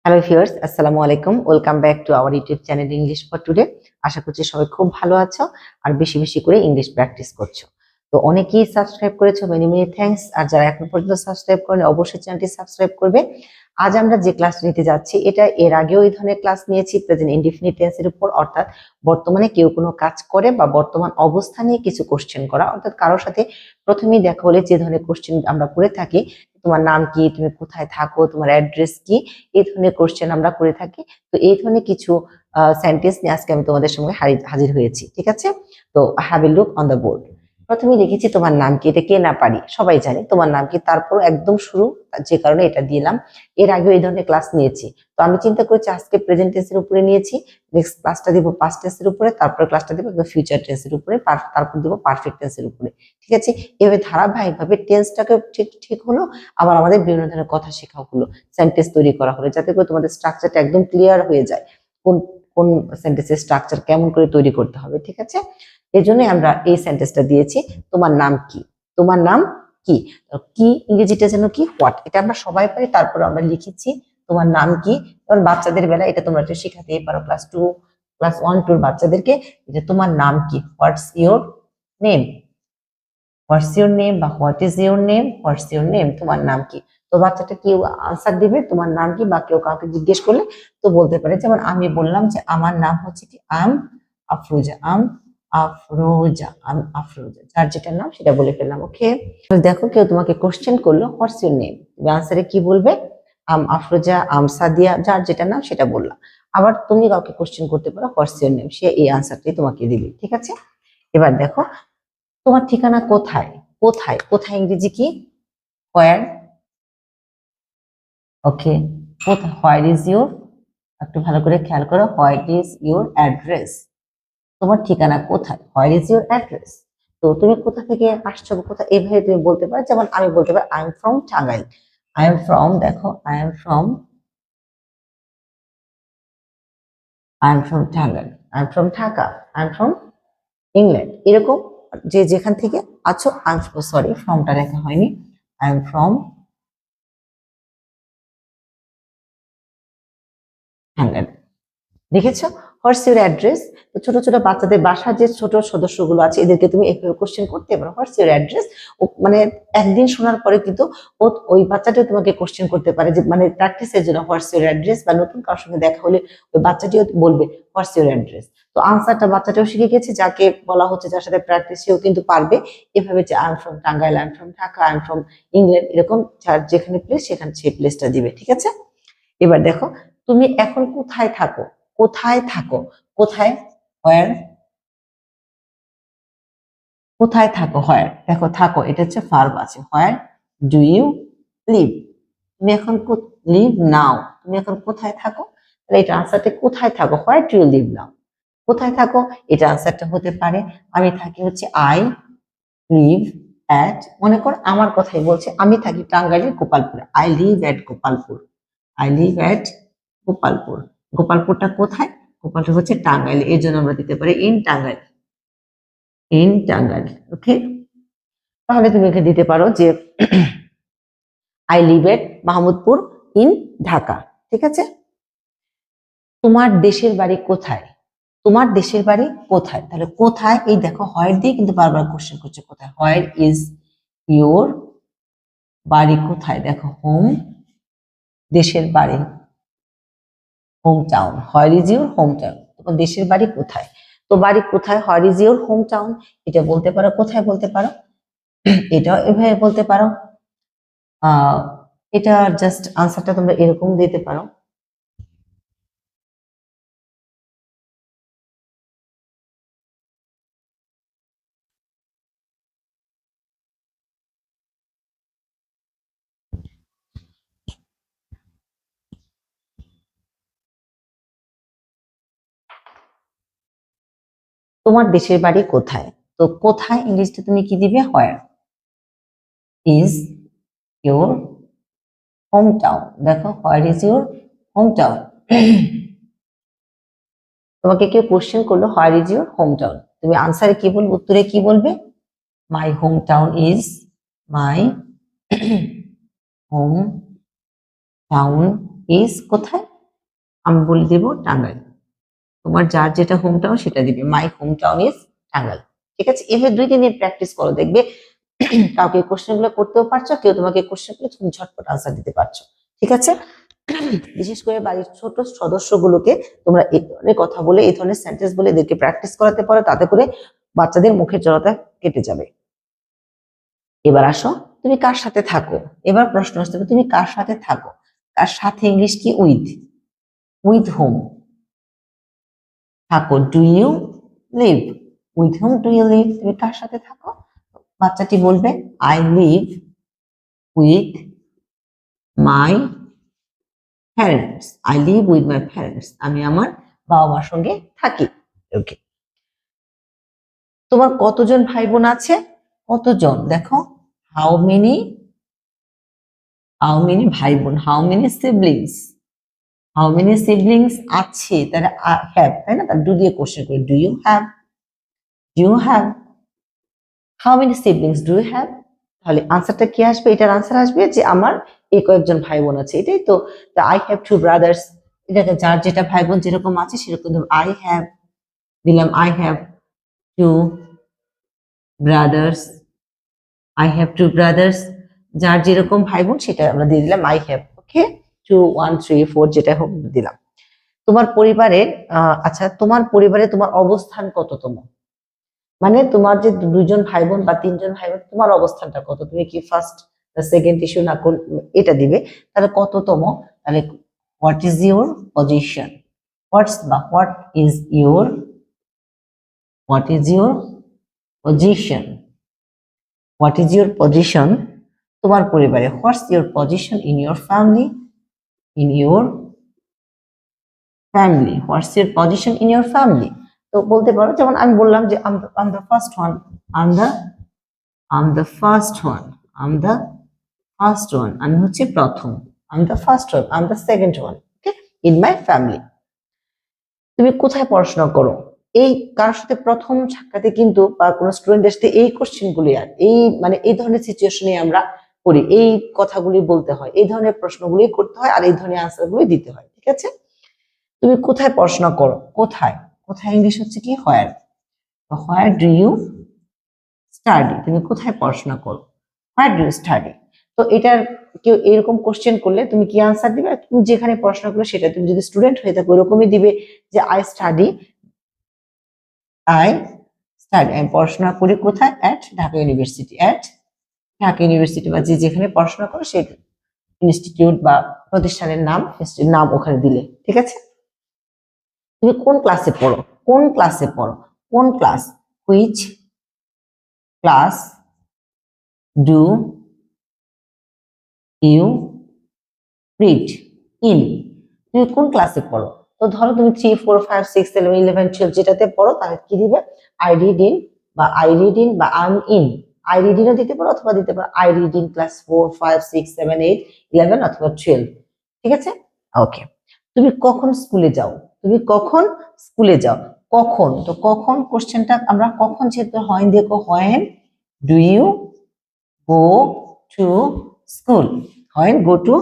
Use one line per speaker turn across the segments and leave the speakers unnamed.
Hello viewers, আসসালামু আলাইকুম। Welcome back to our YouTube channel English for today. আশা করছি সবাই খুব ভালো আছো আর বেশি বেশি করে ইংলিশ প্র্যাকটিস করছো। তো অনেকেই সাবস্ক্রাইব করেছো, মেনি মেনি থ্যাঙ্কস। আর যারা এখন পর্যন্ত সাবস্ক্রাইব করেনি অবশ্যই চ্যানেলটি সাবস্ক্রাইব করবে। আজ আমরা যে ক্লাস নিতে যাচ্ছি এটা এর আগেও এই ধরনের ক্লাস নিয়েছি প্রেজেন্ট ইনডিফিনিট টেন্সের উপর, অর্থাৎ বর্তমানে কেউ কোনো কাজ করে বা বর্তমান অবস্থা নিয়ে কিছু কোশ্চেন করা, অর্থাৎ কারোর সাথে প্রথমেই দেখা হলে যে ধরনের কোশ্চেন আমরা করে থাকি, তোমার নাম কি, তুমি কোথায় থাকো, তোমার অ্যাড্রেস কি, এই ধরনের কোশ্চেন আমরা করে থাকি। তো এই ধরনের কিছু সেন্টেন্স নিয়ে আজকে আমি তোমাদের সঙ্গে হাজির হয়েছি। ঠিক আছে, তো have a look on the board. প্রথমে লিখেছি তোমার নাম কি, এটা কে না পারি, সবাই জানে তোমার নাম কি, তারপর একদম শুরু, যে কারণে এটা দিলাম। এর আগেও এই ধরনের ক্লাস নিয়েছি, তো আমি চিন্তা করেছি আজকে প্রেজেন্ট টেন্সের উপরে নিয়েছি, নেক্সট ক্লাসটা দিব পাস্ট টেন্সের উপরে, তারপর ক্লাসটা দিব ফিউচার টেন্সের উপরে, তারপর দিব পারফেক্ট টেন্সের উপরে। ঠিক আছে, এভাবে ধারাবাহিকভাবে টেন্সটাকে ঠিক ঠিক হলো, আবার আমাদের বিভিন্ন ধরনের কথা শেখা হলো, সেন্টেন্স তৈরি করা হলো, যাতে করে তোমাদের স্ট্রাকচারটা একদম ক্লিয়ার হয়ে যায়, কোন কোন সেন্টেন্সের স্ট্রাকচার কেমন করে তৈরি করতে হবে। ঠিক আছে, এই জন্যই আমরা এই সেন্টেন্সটা দিয়েছি, তোমার নাম কি, তোমার নাম কি। কি ইংরেজিটা যেন কি, হোয়াট, এটা আমরা সবাই পারি, তারপর আমরা লিখেছি তোমার নাম কি। যেমন বাচ্চাদের বেলা এটা তোমরা একটু শেখাতেই পারো, ক্লাস 1-2 বাচ্চাদেরকে, যে তোমার নাম কি, what's your name, what's your name বা what is your name, what's your name, তোমার নাম কি। তো বাচ্চাটা কেউ আনসার দিবে তোমার নাম কি, বা কেউ কাউকে জিজ্ঞেস করলে তো বলতে পারে, যেমন আমি বললাম যে আমার নাম হচ্ছে কি আফরোজা, আফরোজা, যার যেটা নাম সেটা বলে ফেললাম। ওকে, দেখো কেউ তোমাকে কোশ্চেন করলো হোয়াটস ইউর নেম, তুমি আনসারে কি বলবে, আফরোজা, সাদিয়া, যার যেটা নাম সেটা বললাম। আবার তুমি কাউকে কোশ্চেন করতে পারো হোয়াটস ইউর নেম, সে এই আনসারটাই তোমাকে দিবে। ঠিক আছে, এবার দেখো তোমার ঠিকানা কোথায়, কোথায়, কোথায় ইংরেজি কি, হোয়ার। ওকে, কোথায়, হোয়ার ইজ ইউর, একটু ভালো করে খেয়াল করো, হোয়ার ইজ ইউর অ্যাড্রেস, তোমার ঠিকানা কোথায়, হোয়ার ইজ ইউর অ্যাড্রেস। তো তুমি কোথা থেকে আসছো, কোথায়, এইভাবে তুমি বলতে পারো। যেমন আমি বলতে পারি I am from Tangail, I am from, দেখো I am from Tangail, I am from Dhaka, I am from England, এরকম যে যেখান থেকে আছো। আই এম সরি, ফ্রমটা লেখা হয়নি, আই এম ফ্রম টাঙ্গাইল। দেখেছো, হোয়াটস ইউর অ্যাড্রেস। তো ছোট ছোট বাচ্চাদের বাসার যে ছোট সদস্যগুলো আছে এদেরকে তুমি এভাবে কোশ্চেন করতে পারো, হোয়াটস ইউর অ্যাড্রেস। ও মানে একদিন শোনার পরে কিন্তু ওই বাচ্চাটিও তোমাকে কোশ্চেন করতে পারে, যে মানে প্র্যাকটিসের জন্য হোয়াটস ইউর অ্যাড্রেস, বা নতুন কারোর সঙ্গে দেখা হলে ওই বাচ্চাটিও বলবে হোয়াটস ইউর অ্যাড্রেস। তো আনসারটা বাচ্চাটাও শিখে গেছে, যাকে বলা হচ্ছে, যার সাথে প্র্যাকটিস, সেও কিন্তু পারবে এভাবে, যে I am from Tangail, I am from Dhaka, I am from England, এরকম যার যেখানে প্লেস সেখানে সেই প্লেসটা দিবে। ঠিক আছে, এবার দেখো তুমি এখন কোথায় থাকো, কোথায় থাকো, কোথায়, হোয়ার, কোথায় থাকো, হোয়ার। দেখো থাকো এটা হচ্ছে ভার্ব আছে, হোয়ার ডু ইউ লিভ, তুমি এখন লিভ নাও, তুমি এখন কোথায় থাকো, তাহলে এটা আনসারটা কোথায় থাকো, হোয়ার ডু ইউ লিভ নাও, কোথায় থাকো। এটা আনসারটা হতে পারে আমি থাকি হচ্ছে আই লিভ অ্যাট, মনে কর আমার কথাই বলছে, আমি থাকি টাঙ্গাইলের গোপালপুরে, I live at Gopalpur, I live at Gopalpur. গোপালপুরটা কোথায়, গোপালপুর হচ্ছে টাঙ্গাইল, এর জন্য আমরা দিতে পারি in Tangail, in Tangail. Okay, তাহলে তুমি এখানে দিতে পারো যে I live at Mahmudpur in Dhaka. ঠিক আছে, তোমার দেশের বাড়ি কোথায়, তোমার দেশের বাড়ি কোথায়, তাহলে কোথায়, এই দেখো হোয়ার দিয়ে কিন্তু বারবার কোশ্চেন করছে, কোথায়, হোয়ার ইজ ইউর, বাড়ি কোথায়, দেখো হোম, দেশের বাড়ি, home town, where is your home town, তোমার দেশের বাড়ি কোথায়। তো বাড়ি কোথায়, হোয়ার ইজ ইউর হোম টাউন, এটা বলতে পারো, কোথায় বলতে পারো, এটাও এভাবে বলতে পারো। আহ এটা জাস্ট আনসারটা তোমরা এরকম দিতে পারো। তোমার দেশের বাড়ি কোথায়, তো কোথায় ইংলিশটা তুমি কি দিবে, where is your home town, দেখো where is your home town. তোমাকে কেউ কোশ্চেন করলো where is your home town, তুমি আনসারে কি বলবে, উত্তরে কি বলবে, my home town is, my home town is কোথায়, আমি বলে দেব টাঙ্গাইল। তোমার যার যেটা হোম টাউন সেটা দিবে, মাই হোম টাউন ইজ টাঙ্গাইল। ঠিক আছে, এভাবে 2 দিন প্র্যাকটিস করো, দেখবে কাউকে কোশ্চেন গুলো করতেও পারছো, কেউ তোমাকে কোশ্চেন করলে তুমি ঝটপট আনসার দিতে পারছো। ঠিক আছে, বিশেষ করে বাড়ির ছোট সদস্যগুলোকে তোমরা এই ধরনের কথা বলে, এই ধরনের সেন্টেন্স বলে এদেরকে প্র্যাকটিস করাতে পারো, তাতে করে বাচ্চাদের মুখের জড়তা কেটে যাবে। এবার আসো, তুমি কার সাথে থাকো। এবার প্রশ্ন আসতে হবে তুমি কার সাথে থাকো। কার সাথে ইংলিশ কি? উইথ। উইথ হোম থাকো, do you live. With home do you live, তুমি কার সাথে থাকো? বাচ্চাটি বলবে I live with my parents. I live with my parents, আমি আমার বাবা মার সঙ্গে থাকি। ওকে, তোমার কতজন ভাই বোন আছে? কতজন, দেখো হাউ মেনি ভাই বোন, how many siblings. How many siblings আছে, তারা হ্যাভ, তাই না? তার ডু দিয়ে কোশ্চেন করে, do you have, do you have, how many siblings do you have. তাহলে আনসারটা কি আসবে? এটার আনসার আসবে যে আমার এই কয়েকজন ভাই বোন আছে, এটাই তো। আই হ্যাভ টু ব্রাদার্স, এটাকে যার যেটা ভাই বোন যেরকম আছে সেরকম আই হ্যাভ দিলাম, I have to brothers, I have to brothers, যার যেরকম ভাই বোন সেটা আমরা দিয়ে দিলাম আই হ্যাভ। ওকে, 2 1 3 4 যেটা হোক দিলাম। তোমার পরিবারের আচ্ছা, তোমার পরিবারে তোমার অবস্থান কততম? মানে তোমার যে দুজন ভাই বোন বা তিনজন ভাই বোন, তোমার অবস্থানটা কত? তুমি কি ফার্স্ট, সেকেন্ড ইস্যু না কোন, এটা দিবে। তাহলে কততম, তাহলে what is your position, what is your, what is your position, what is your position তোমার পরিবারে। What's your position in your family, in your family, what's your position in your family. তো বলতে পারো, যেমন আমি বললাম যে I'm the first one, I'm the I'm the first one, I'm the first one, আমি হচ্ছে প্রথম। I'm the first one, I'm the second one, okay, in my family. তুমি কোথায় পড়াশোনা করো? এই কারোর সাথে প্রথম সাক্ষাতে কিন্তু বা কোনো স্টুডেন্টের সাথে এই কোশ্চেন গুলি আর এই মানে এই ধরনের সিচুয়েশনে আমরা করি, এই কথাগুলি বলতে হয়, এই ধরনের প্রশ্নগুলি করতে হয়, আর এই ধরনের আনসার গুলি দিতে হয়। ঠিক আছে, তুমি কোথায় পড়াশোনা করো? কোথায়, কোথায় ইংলিশ হচ্ছে কি? Where. Where do you study, তুমি কোথায় পড়াশোনা করো? Where do you study. তো এটার কেউ এরকম কোশ্চেন করলে তুমি কি আনসার দিবে? তুমি যেখানে পড়াশোনা করো সেটা, তুমি যদি স্টুডেন্ট হয়ে থাকো ওরকমই দিবে যে আই স্টাডি, আই স্টাডি, আমি পড়াশোনা করি কোথায়? At Dhaka university, at Dhaka university, বা যে যেখানে পড়াশোনা করো সেই ইনস্টিটিউট বা প্রতিষ্ঠানের নাম, নাম ওখানে দিলে। ঠিক আছে, তুমি কোন ক্লাসে পড়ো? কোন ক্লাসে পড়ো? কোন class? Which class do you read in, তুমি কোন ক্লাসে পড়ো? তো ধরো তুমি 3 4 5 6 7 11 12 যেটাতে পড়ো, তাহলে কি দিবে? আই রিড ইন, বা আই রিড ইন, বা I am in. I read ইনও দিতে পারো, অথবা দিতে পারো আই রিড ইন ক্লাস 4 5 6 7 8 11 অথবা 12। ঠিক আছে, ওকে। তুমি কখন স্কুলে যাও? তুমি কখন স্কুলে যাও? কখন, তো কখন কোশ্চেনটা আমরা কখন, যেহেতু হয় দেখো, when do you go to school, when go to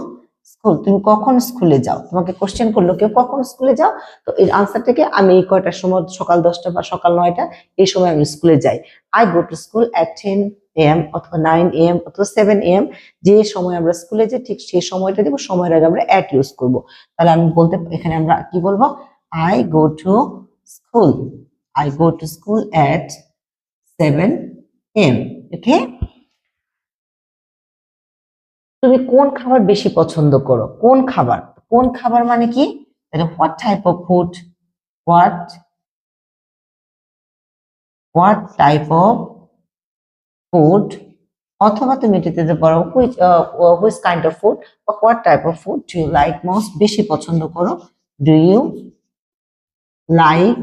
school, তুমি কখন স্কুলে যাও? তোমাকে কোশ্চেন করলো কেউ কখন স্কুলে যাও, তো এর আনসারটাকে আমি এই কয়টার সময়, সকাল 10টা বা সকাল 9টা, এই সময় আমি স্কুলে যাই। I go to school at 10 AM অথবা 9 AM অথবা 7 AM, যে সময় আমরা স্কুলে যাই ঠিক সেই সময়টা দিব, সময়ের আগে আমরা অ্যাট ইউজ করব। তাহলে আমি বলতে, এখানে আমরা কি বলবো? I go to school, I go to school at 7 AM। ওকে, তুমি কোন খাবার বেশি পছন্দ করো? কোন খাবার, কোন খাবার মানে কি? তাহলে what type of food, what what type of food, অথবা তুমি এটা দিতে পারো হুইচ কাইন্ড অফ ফুড, বা what type of food do you like most, বেশি পছন্দ করো। ডু ইউ লাইক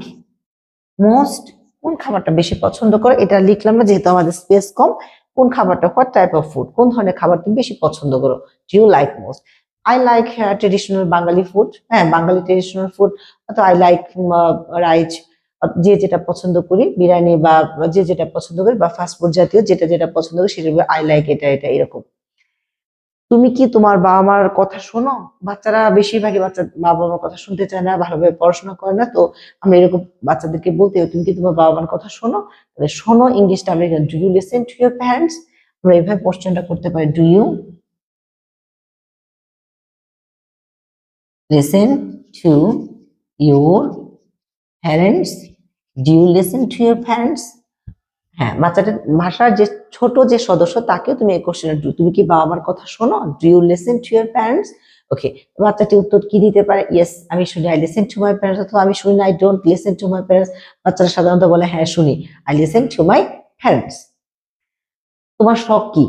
মোস্ট, কোন খাবারটা বেশি পছন্দ করো, এটা লিখলাম না যেহেতু আমাদের স্পেস কম। কোন খাবারটা, হোয়াট টাইপ অফ ফুড, কোন ধরনের খাবার তুমি বেশি পছন্দ করো। Do you like most, I like traditional Bengali food, হ্যাঁ বাঙালি ট্রেডিশনাল ফুড, অথবা আই লাইক রাইস, যে যেটা পছন্দ করি, বিরিয়ানি বা যে যেটা পছন্দ করি, বা ফাস্ট ফুড জাতীয় যেটা যেটা পছন্দ করি সেটা আই লাইক এটা এটা এরকম। তুমি কি তোমার বাবা মার কথা শোনো? বাচ্চারা বেশিরভাগই বাচ্চা মা বাবার কথা শুনতে চায় না, ভালোভাবে পড়াশোনা করে না। তো আমরা এরকম বাচ্চাদেরকে বলতে হবে, তুমি কি তোমার বাবা মার কথা শোনো? তাহলে শোনো ইংলিশটা আমরা do you listen to your parents. আমরা এইভাবে কোশ্চেনটা করতে পারি, do you listen to your parents? Do you listen to your parents? হ্যাঁ, বাচ্চাটার ভাষার যে ছোট যে সদস্য তাকেও তুমি এই কোশ্চেন, তুমি কি বাবা মার কথা শোনো? Do you listen to your parents? Okay, বাচ্চাটি উত্তর কি দিতে পারে? ইয়েস, আমি শুনি, I listen to my parents, অথবা আমি শুনি না, I don't listen to my parents. বাচ্চারা সাধারণত বলে হ্যাঁ শুনি, I listen to my parents. তোমার শখ কি?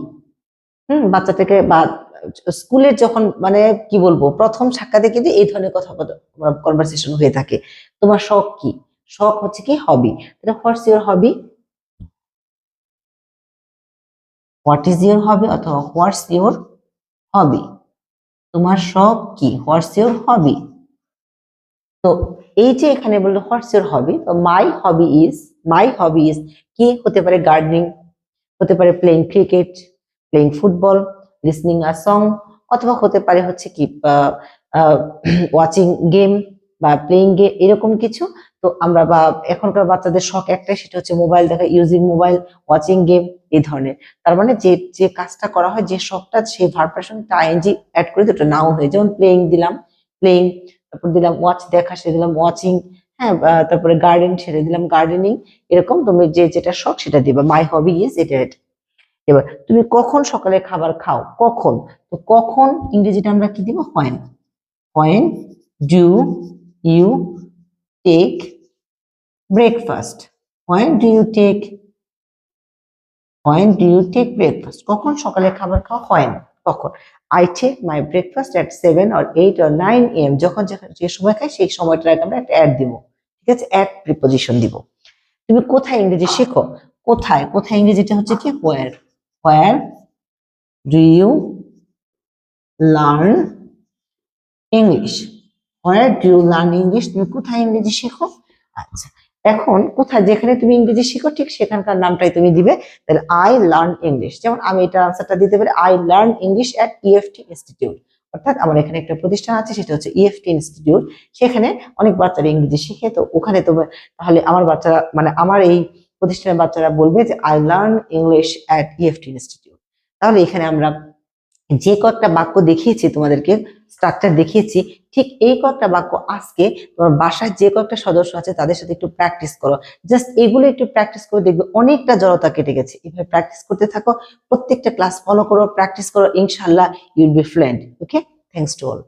বাচ্চাটাকে বা স্কুলের যখন মানে কি বলবো প্রথম সাক্ষাতে কিন্তু এই ধরনের কথা কনভারসেশন হয়ে থাকে। তোমার শখ কি? শখ হচ্ছে কি hobby. What's your hobby? What is your hobby অথবা হোয়াটস ইউর হবি। তোমার শখ কি? What's your hobby. তো এই যে এখানে বললো হোয়াটস ইউর হবি, তো মাই হবি ইজ কি হতে পারে? গার্ডেনিং, হতে পারে playing cricket, playing football, listening a song, অথবা হতে পারে হচ্ছে কি ওয়াচিং গেম বা প্লেইং গেম, এরকম কিছু। তো আমরা বা এখনকার বাচ্চাদের শখ একটাই, সেটা হচ্ছে মোবাইল দেখা, ইউজিং মোবাইল, ওয়াচিং গেম, এই ধরনের। তার মানে যে যে কাজটা করা হয়, যে শখটা, সেই ভার্বের সঙ্গে আইএনজি অ্যাড করে দুটো নাও হয়ে, যেমন প্লেইং দিলাম প্লেইং, তারপর দিলাম ওয়াচ দেখা, সে দিলাম ওয়াচিং, হ্যাঁ, তারপরে গার্ডেন ছেড়ে দিলাম গার্ডেনিং। এরকম তুমি যে যেটা শখ সেটা দিবা। মাই হবি ইজ এটা। এবার তুমি কখন সকালে খাবার খাও? কখন? তো কখন ইংরেজিটা আমরা কি দিব? When. When do you take breakfast? When do you take when do you take breakfast? কখন সকালে খাবার খাও? হোয়েন। কখন? I take my breakfast at 7 or 8 or 9 AM। যখন যে সময় খাই সেই সময়টার আগে আমরা একটা অ্যাড দিব। ঠিক আছে, অ্যাড প্রিপোজিশন দিব। তুমি কোথায় ইংরেজি শেখো? কোথায়? কোথায় ইংরেজিটা হচ্ছে কি where. Where do you learn English? Where do you learn English? তুমি কোথায় ইংরেজি শেখো? আচ্ছা, এখন কোথায় যেখানে তুমি ইংরেজি শেখো ঠিক সেখানকার নামটাই তুমি দিবে। তাহলে আই লার্ন ইংলিশ, যেমন আমি এটা আনসারটা দিতে পারি, I learn English at EFT institute. অর্থাৎ আমার এখানে একটা প্রতিষ্ঠান আছে, সেটা হচ্ছে ইএফটি ইনস্টিটিউট। সেখানে অনেক বাচ্চারা ইংরেজি শিখে, তো ওখানে তো তাহলে আমার বাচ্চারা মানে আমার এই প্রতিষ্ঠানের বাচ্চারা বলবে যে I learn English at EFT institute. তাহলে এখানে আমরা যে কয়েকটা বাক্য দেখিয়েছি তোমাদেরকে, স্ট্রাকচার দেখিয়েছি, ঠিক এই কয়েকটা বাক্য আজকে তোমার বাসায় যে কয়েকটা সদস্য আছে তাদের সাথে একটু প্র্যাকটিস করো। জাস্ট এগুলো একটু প্র্যাকটিস করে দেখবে অনেকটা জড়তা কেটে গেছে। এভাবে প্র্যাকটিস করতে থাকো, প্রত্যেকটা ক্লাস ফলো করো, প্র্যাকটিস করো, ইনশাআল্লাহ you'll be fluent. Okay, thanks to all.